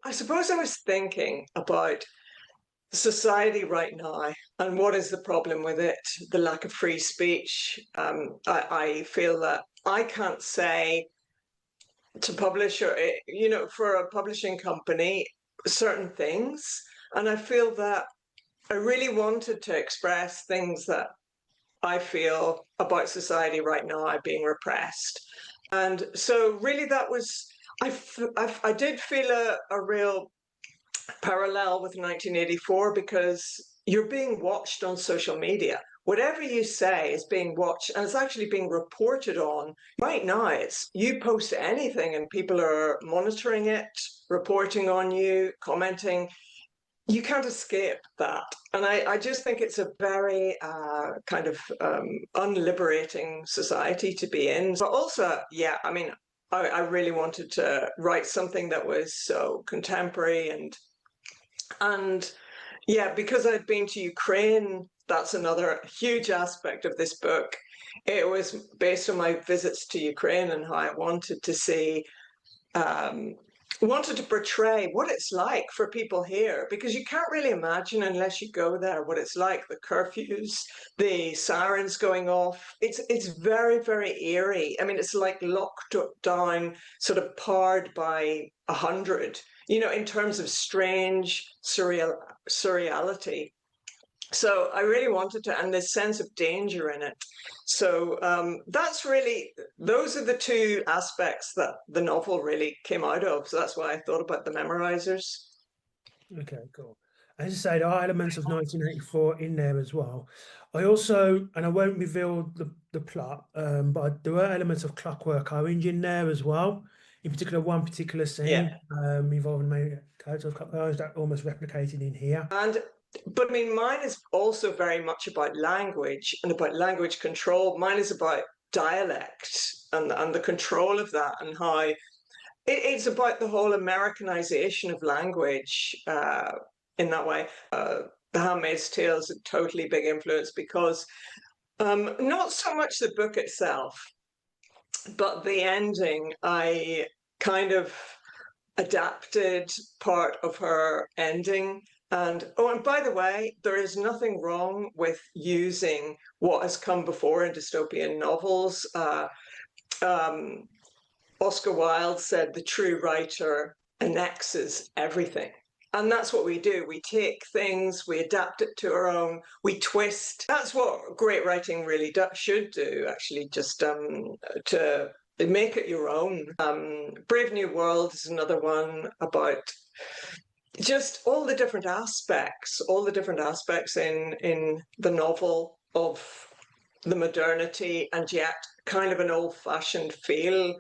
I suppose I was thinking about society right now and what is the problem with it, the lack of free speech. I feel that I can't say to publish or, for a publishing company, certain things. And I feel that I really wanted to express things that I feel about society right now being repressed. And so really that was, I did feel a real parallel with 1984 because you're being watched on social media. Whatever you say is being watched and it's actually being reported on. Right now, it's you post anything and people are monitoring it, reporting on you, commenting. You can't escape that. And I just think it's a very kind of unliberating society to be in. But also, yeah, I mean, I really wanted to write something that was so contemporary and yeah, because I'd been to Ukraine, that's another huge aspect of this book. It was based on my visits to Ukraine and how I wanted to see, um, wanted to portray what it's like for people here, because you can't really imagine unless you go there what it's like, the curfews, the sirens going off. It's very, very eerie. I mean, it's like locked down, sort of powered by 100, in terms of strange surreality. So I really wanted to, and this sense of danger in it. So that's really, those are the two aspects that the novel really came out of. So that's why I thought about the Memorisers. Okay, cool. As I say, there are elements of 1984 in there as well. I also, and I won't reveal the plot, but there are elements of Clockwork Orange in there as well. In particular, one particular Yeah. scene involving main character of Clockwork Orange that almost replicated in here. But I mean, mine is also very much about language and about language control. Mine is about dialect and the control of that and how it's about the whole Americanization of language in that way. The Handmaid's Tale is a totally big influence because not so much the book itself, but the ending. I kind of adapted part of her ending. And oh, and by the way, there is nothing wrong with using what has come before in dystopian novels. Um, Oscar Wilde said the true writer annexes everything. And that's what we do. We take things, we adapt it to our own, we twist. That's what great writing really should do, actually, just to make it your own. Brave New World is another one about just all the different aspects in the novel of the modernity and yet kind of an old-fashioned feel,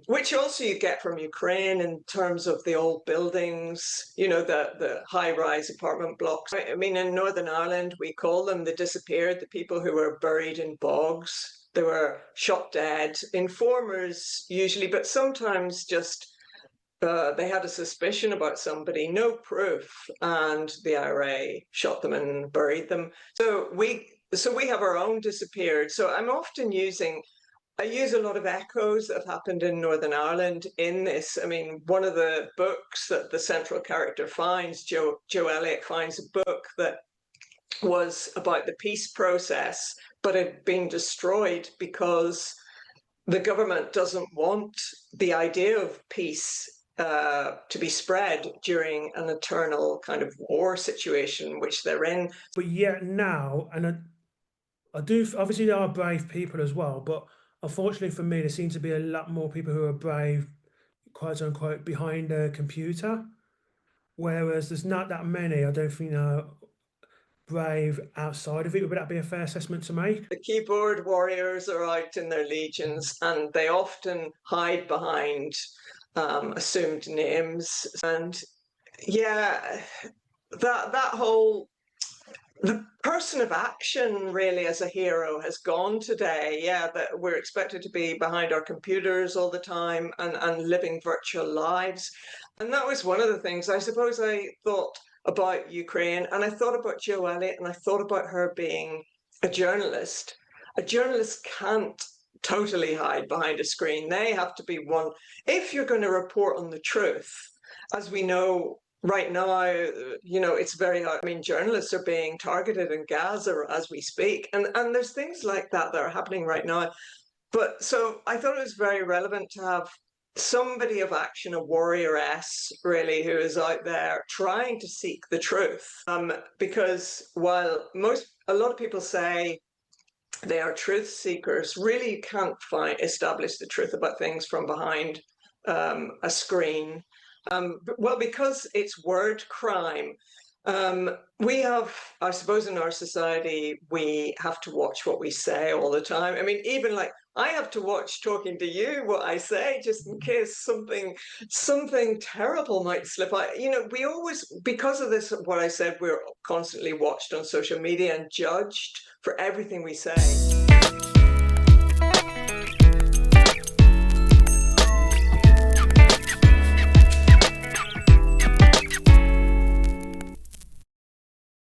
which also you get from Ukraine in terms of the old buildings, the high-rise apartment blocks. I mean, in Northern Ireland, we call them the disappeared, the people who were buried in bogs. They were shot dead, informers usually, but sometimes just they had a suspicion about somebody, no proof, and the IRA shot them and buried them. So we have our own disappeared. So I use a lot of echoes that have happened in Northern Ireland in this. I mean, one of the books that the central character finds, Joe Elliott finds a book that was about the peace process, but had been destroyed because the government doesn't want the idea of peace to be spread during an eternal kind of war situation which they're in. But yet now, and I do, obviously, there are brave people as well, but unfortunately for me, there seem to be a lot more people who are brave, quote unquote, behind a computer. Whereas there's not that many, I don't think, brave outside of it. Would that be a fair assessment to make? The keyboard warriors are out in their legions and they often hide behind assumed names. And yeah, that whole the person of action really as a hero has gone today. Yeah, that we're expected to be behind our computers all the time and living virtual lives. And that was one of the things I suppose I thought about Ukraine and I thought about Joe Elliott and I thought about her being a journalist. A journalist can't totally hide behind a screen. They have to be one. If you're going to report on the truth, as we know right now, it's very hard. I mean, journalists are being targeted in Gaza as we speak, and there's things like that are happening right now. But so I thought it was very relevant to have somebody of action, a warrioress, really, who is out there trying to seek the truth. Because while a lot of people say they are truth seekers, really you can't establish the truth about things from behind a screen. Well, because it's word crime. We have, I suppose, in our society, we have to watch what we say all the time. I mean, even like I have to watch talking to you what I say, just in case something terrible might slip out. We always, because of this, what I said, we're constantly watched on social media and judged for everything we say.